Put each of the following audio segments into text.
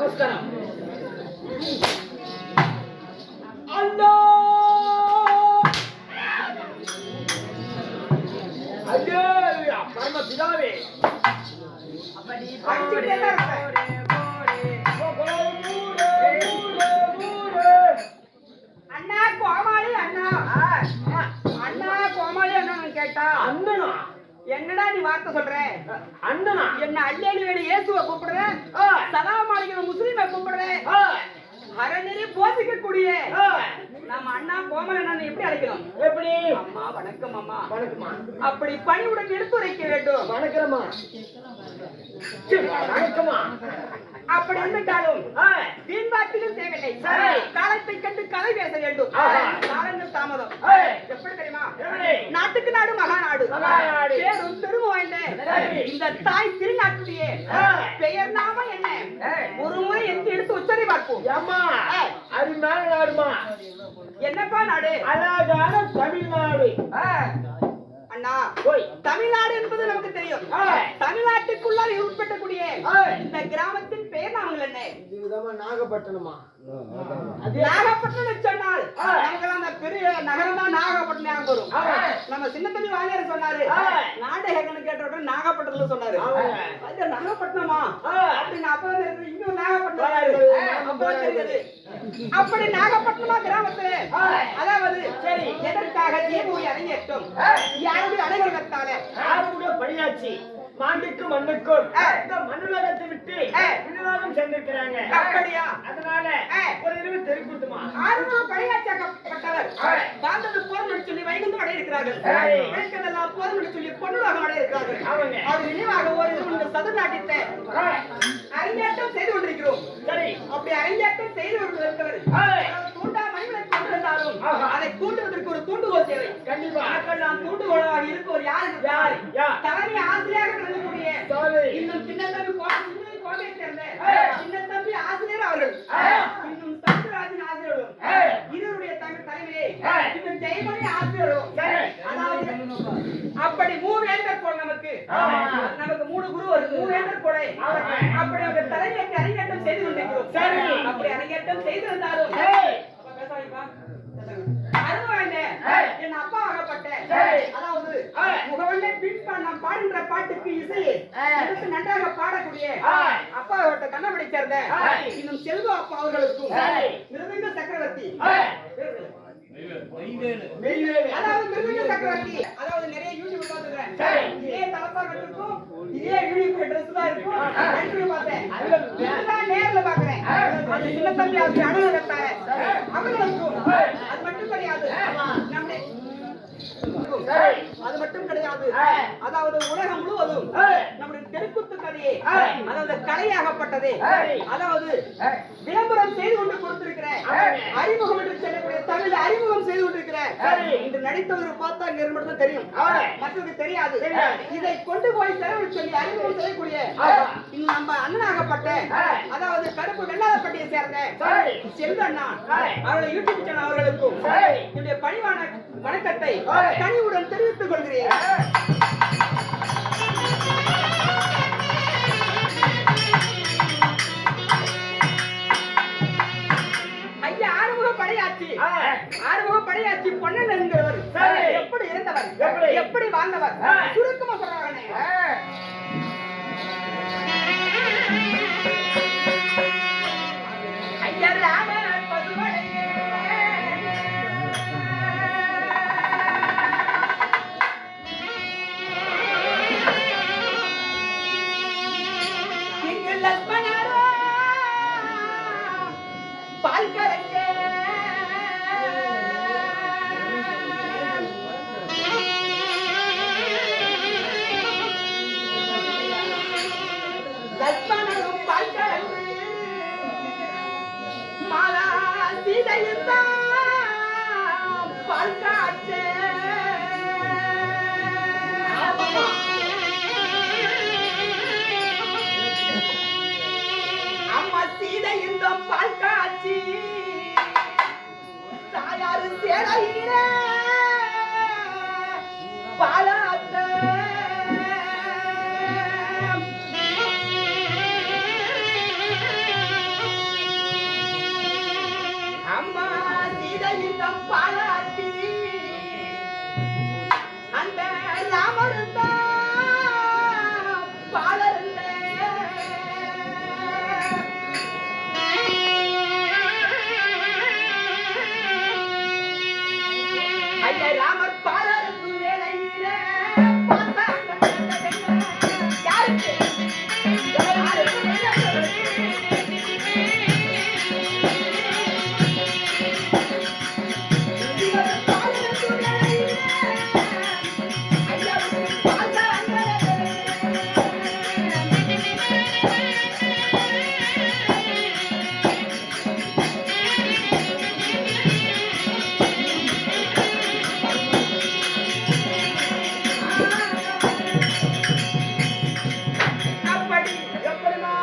நமஸ்காரம். அண்ணா ஐயோ பரம பிதாவே அப்படி படிச்சுட்டே இருக்க. அண்ணா கோமாளி அண்ணா அண்ணா கோமாளி அண்ணா கேட்டா அண்ணனா என்னடா நீ வார்த்தை சொல்ற? அண்ணனா என்ன அள்ளி வேணி இயேசுவை கூப்பிடுறேன், சலாம் அலைக்கிற முஸ்லீமை கூப்பிடுறேன், அறநெறி போதிக்க கூடிய நம்ம அண்ணா கோமாளி அண்ணா எப்படி அழைக்கணும்? எப்படி? அம்மா வணக்கம் அம்மா. வணக்கம்மா. அப்படி பணிவுடன் எடுத்துரைக்க வேண்டும். வணக்கம்மா. வணக்கம்மா. அப்படி இருந்துட்டாலும் வீண்பாட்டிலும் தேவையில்லை. காலத்தை கண்டு கலை பேச வேண்டும். காலங்கள் தாமதம். எப்படி தெரியுமா? நாட்டுக்கு நாடு மகாநாடு. பேரும் பெருமை வாய்ந்த இந்த தாய் திருநாட்டுடைய பெயர் நாம என்ன? ஒரு முறை எடுத்து உச்சரை பார்ப்போம். அருமையான நாடுமா. என்னப்பா நாடு? அழகான தமிழ்நாடு. அண்ணா தமிழ்நாடு என்பது நமக்கு தெரியும். தமிழ்நாட்டுக்குள்ளால் உட்பட்டக்கூடிய இந்த கிராமத்தின் பெயர் நாங்கள் என்ன? நாகப்பட்டினமா? நாகப்பட்டினம் சொன்னால் நமக்கெல்லாம் அந்த பெரிய நகரம் தான் நாகப்பட்டினம் ஞாபகம் வரும். நம்ம சின்ன தம்பி வாணியார் சொன்னாரு, நாடகன்னு கேட்ட நாகப்பட்டினம் சொன்னாரு. அது நாகப்பட்டினமா அப்படின்னு அப்ப இன்னும் நாகப்பட்டினம் தெரியுது. அப்படி நாகப்பட்டினமா கிராமத்துல அதாவது சரி எதற்காக தீபூரி அரங்கேற்றம் யாருடைய அடைகத்தால யாருடைய பணியாட்சி மாண்டுக்கு மண்ணுக்கும் இந்த மண்ணுலகத்தை விட்டு விண்ணுலகம் சென்றிருக்கிறாங்க. அப்படியா? அதனால ஒரு இருவு தெரிவிக்குமா ஆறுமா பணியாற்றப்பட்டவர் வாழ்ந்தது போதும் சொல்லி வைகுந்தம் அடைய இருக்கிறார்கள். விளக்கதெல்லாம் போதும் சொல்லி பொண்ணுலகம் அடைய இருக்கிறார்கள். அது நினைவாக ஒரு சதுர்நாட்டியத்தை அரங்கேற்றம் செய்து கொண்டிருக்கிறோம். சரி அப்படி அரங்கேற்றம் செய்து கொண்டிருக்கிறவர் தூண்டா மணிகளை கொண்டிருந்தாலும் அதை தூண்டுவதற்கு ஒரு தூண்டுகோல் தேவை. கண்டிப்பா மக்கள் தூண்டுகோலாக இருப்பவர் யார்? தலைமை ஆசிரியராக விளங்கக்கூடிய இன்னும் சின்ன தம்பி கோவையை சேர்ந்த சின்ன தம்பி ஆசிரியர் அவர்கள், இன்னும் சத்யராஜன் ஆசிரியரும், இருவருடைய தலைமையை இன்னும் ஜெயமணி ஆசிரியரும், அப்படி மூவேந்தர் போல நமக்கு மூணு குரு வருது. மூவேந்தர் போல அப்படி அவங்க தலைமைக்கு அரங்கேற்றம் செய்து கொண்டிருக்கிறோம். அப்படி அரங்கேற்றம் செய்திருந்தாலும் என் அப்பா ஆகப்பட்ட அதாவது முகவல்லே பின் நாம் பாடுகின்ற பாட்டுக்கு இசையை எடுத்து நன்றாக பாடக்கூடிய அப்பா கண்ணபடி சேர்ந்த இன்னும் செல்வ அப்பா அவர்களுக்கும் மிருதங்க சக்கரவர்த்தி அதாவது மிருதங்க சக்கரவர்த்தி அதாவது நிறைய யூடியூப் பார்த்துக்கிறேன். இதே தலப்பாக்கட்டுக்கும் இதே யூடியூப் ட்ரெஸ் தான் இருக்கும். பார்த்தேன் நேர்ல பாக்குறேன். அந்த சின்ன தம்பி அப்படி அழகாக அவர்களுக்கும் அது மட்டும் கிடையாது. நம்முடைய அது மட்டும் கிடையாது. அதாவது உலகம் முழுவதும் நம்முடைய தெருக்கூத்து கதையை அதாவது கலையாகப்பட்டது அதாவது விளம்பரம் செய்து கொண்டு கொடுத்திருக்கிற அறிமுகம் என்று சொல்லக்கூடிய தமிழ் அறிமுகம் செய்து கொண்டிருக்கிற இன்று நடித்தவர் பார்த்தா நிறுவனம் தெரியும், மற்றவருக்கு தெரியாது. இதை கொண்டு போய் செலவு சொல்லி அறிமுகம் செய்யக்கூடிய இன்னும் நம்ம அண்ணனாகப்பட்ட அதாவது கருப்பு வெள்ளாளப்பட்டியை சேர்ந்த செல்வண்ணா அவருடைய யூடியூப் சேனல் அவர்களுக்கும் என்னுடைய பணிவான வணக்கத்தை கனிவுடன் தெரிவித்துக் கொள்கிறேன். ஐயா ஆறுமுக படையாச்சி பொன்னன் என்கிறவர் எப்படி இருந்தவர், எப்படி வாழ்ந்தவர் சுருக்கமா சொல்றாங்க. ஐயா அம்மா சீதை இந்த பால் காட்சி தாயாரு சேலையில பாலாத்த அப்படி எப்படிமா?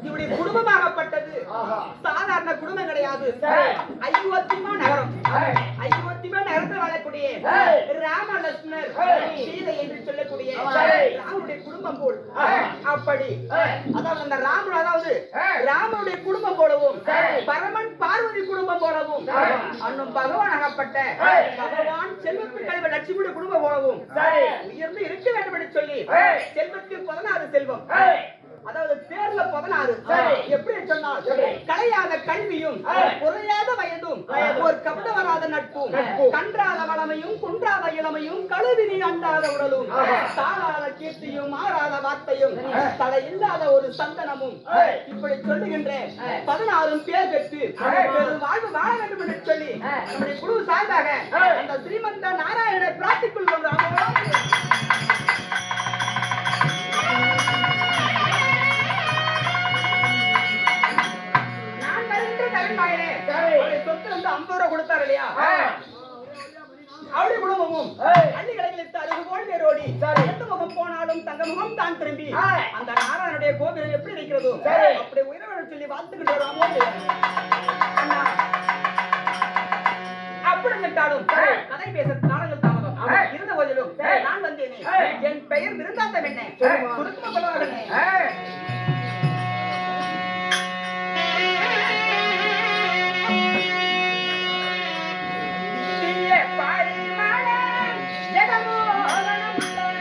இவருடைய குடும்பமாகப்பட்டது ஆஹா. சாதாரண குடும்பம் கிடையாது. சரி. அயோத்திமா நகரம். ஏய். அயோத்திமா நகரத்தில் வாழக்கூடிய ஏய். ராமலட்சுமணர் ஏய். சீதை என்று சொல்லக்கூடிய சரி. ராமனுடைய குடும்பம் போல். ஏய். அப்படி ஏய். அதாவது அந்த ராமன் அதாவது ஏய். ராமனுடைய குடும்பம் போலவும் சரி. பரமன் பார்வதி குடும்பம் போலவும் சரி. அன்னும் பகவான் ஆகப்பட்ட ஏய். பகவான் செல்வத்து கழிவு லட்சுமியுடைய குடும்பம் போலவும் சரி. உயர்ந்து இருக்க வேண்டும் என்று சொல்லி ஏய். செல்வத்தில் 16 செல்வம் ஏய். அதாவது தேர்ல 16 சரி. எப்படி சொன்னால் எப்படி? கலையாத கல்வியும் ஏய். குறையாத வயதும் வயதும். ஒரு கபட வராத நட்பும் நட்பும். கன்றாத வளமையும் குன்றாத இளமையும் கழுவினி அண்டாத உடலும் ஆஹா. தாளாத கீர்த்தியும் மாறாத வார்த்தையும் தடை இல்லாத ஒரு சந்தனமும் ஏய். இப்படி சொல்லுகின்ற 16 பேர் பெற்று பெரும் வாழ்வு வாழ வேண்டும் என்று சொல்லி நம்முடைய குழு சார்பாக ஏய். அந்த ஸ்ரீமந்த நாராயணனை பிரார்த்திக் கொள்வோம். நான் வருகின்ற தலைமையிலே சரி. அவருடைய சொத்து வந்து 50 ரூபாய் கொடுத்தார் இல்லையா? அவருடைய குடும்பமும் ஏய். அள்ளி கடைகளில் அருகு போல் வேரோடி சரி. எந்த முகம் போனாலும் தங்க முகம் தான் திரும்பி ஏய். அந்த நாராயணனுடைய கோபுரம் எப்படி இருக்கிறதோ சரி. அப்படி உயிரோடு சொல்லி வாழ்த்துக்கிட்டு வராமோது அண்ணா அப்படி நின்றாலும் சரி. கதை பேச நாடங்கள் தாமதம் ஏய். இருந்த போதிலும் ஏய். நான் வந்தேனே ஏய். என் பெயர் நிருந்தாந்தம் என்ன சரிம்மா. சுருக்கமா சொல்லுவார்களே ஏய். தீய பாரிமான ஜெகமோகனமுள்ள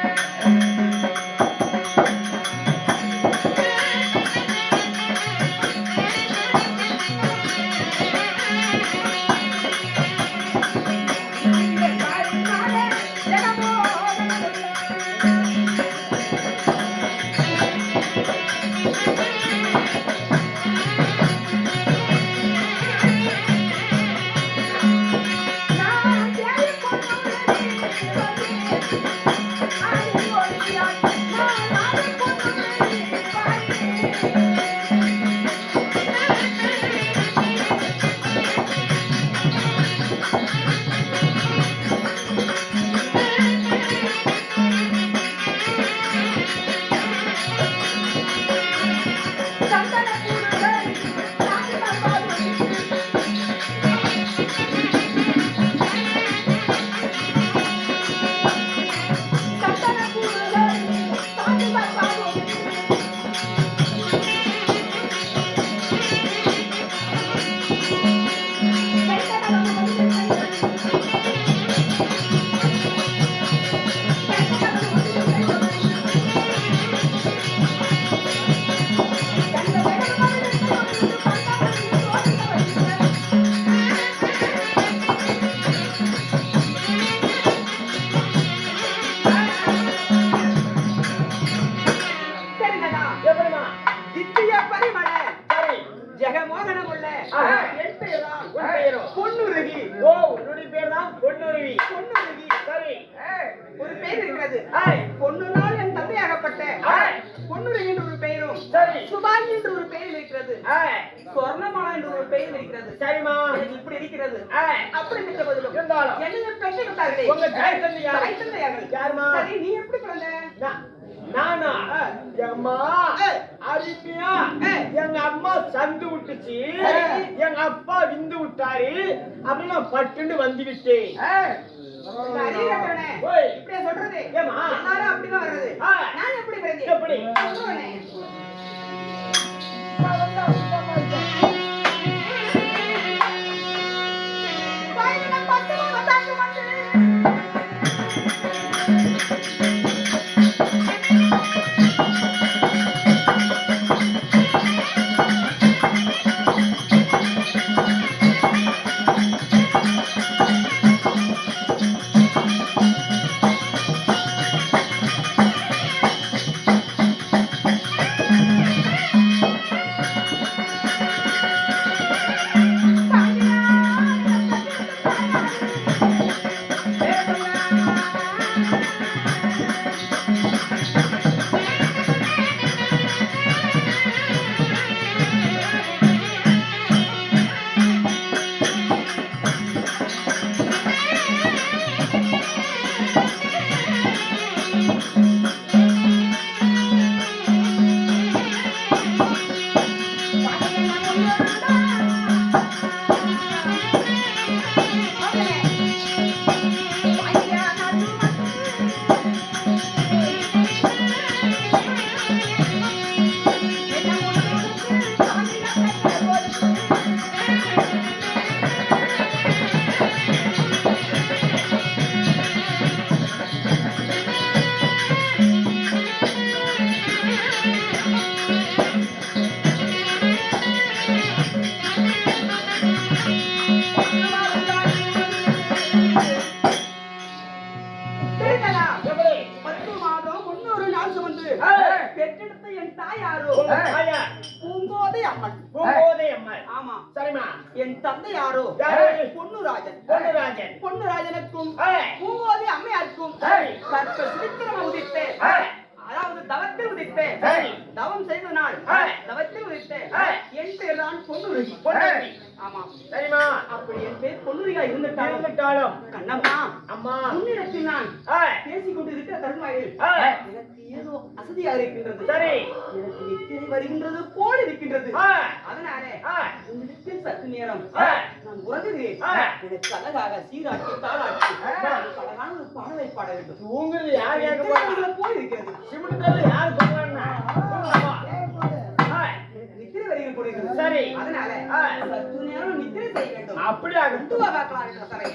எப்படிமா? தித்திய பரிமள சரி. ஜெகமோகனம் உள்ள ஆஹா. என் பெயர்தான் உன் பெயரோ? பொன்னுருகி. ஓ, உன்னுடைய பேர் தான் பொன்னுருவி. பொன்னுருகி. சரி. ஒரு பெயர் இருக்கிறது. ஏய். பொன்னுனால் என் தந்தையாகப்பட்ட ஏய். பொன்னுருகி என்று ஒரு பெயரும் சரி. சுபாங்கி என்று ஒரு பெயர் இருக்கிறது. ஏய். சொர்ணமாலா என்று ஒரு பெயர் இருக்கிறது. சரிம்மா. எனக்கு இப்படி இருக்கிறது. ஏய். அப்படி இருக்க பதிலும் இருந்தாலும் என்னைய பெற்று விட்டார்களே. உங்க தாய் தந்தை யாரு? தாய் தந்தையார்கள். யாரும்மா? சரி, நீ எப்படி பிறந்த? நானா? எம்மா ஏய். அருமையா ஏய். எங்க அம்மா சந்து விட்டுச்சு, சரி. எங்க அப்பா விந்து விட்டாரு, அப்படின்னு நான் பட்டுன்னு வந்து விட்டேன். இந்த அறியறவனே, ஓய். இப்படியா சொல்றது? ஏம்மா? எல்லாரும் அப்படிதான் வர்றது. ஆ. நான் எப்படி பிறந்தேன்? எப்படி? சொல்றேனே. பயணம் பத்து மாதம் வந்து என்று பெற்றெடுத்த என் தாய் யாரோ உங்க தாயார் பூங்கோதை அம்மன். பூங்கோதை அம்மாள். ஆமா. சரிம்மா. என் தந்தை யாரோ யாரு? பொன்னுராஜன். பொன்னுராஜன். பொன்னுராஜனுக்கும் ஏய். பூங்கோதை அம்மையாருக்கும் ஏய். கற்ப சுமித்திரம் உதித்தே, ஏய். அதாவது தவத்தில் உதித்தே, ஏய். தவம் செய்த நாள் ஏய். தவத்தில் உதித்தே, ஏய். என் பேர் தான் பொன்னுருகி. பொன்னுருகி. ஆமா. சரிம்மா. அப்படி என் பேர் பொன்னுருகியா இருந்துட்டாலும் இருந்துட்டாலும் கண்ணம்மா அம்மா உன்னிடத்தில் நான் ஏய். பேசிக் கொண்டிருக்கிற தருமாயில் ஏய். எனக்கு ஏதோ அசதியாக இருக்கின்றது. சரி. எனக்கு நித்திரை வருகின்றது போல் இருக்கின்றது. ஏய். அதனாலே ஏய். உன்னிடத்தில் சற்று நேரம் ஏய். நான் உறங்குகிறேன். ஏய். எனக்கு அழகாக சீராட்டி தாளாட்டி எனக்கு அழகான ஒரு பாடலை பாட வேண்டும். தூங்குறது யார் கேட்க போறா? நித்திரை போல் இருக்கிறது. சிமெண்ட்ல யார் சொல்றாங்க? ஏய். எனக்கு நித்திரை வருகிற போல் இருக்கிறது. சரி. அதனால ஏய். சற்று நேரம் நித்திரை செய்ய வேண்டும். அப்படி ஆகும். கொண்டு வா பார்க்கலாம் என்ற சபையை.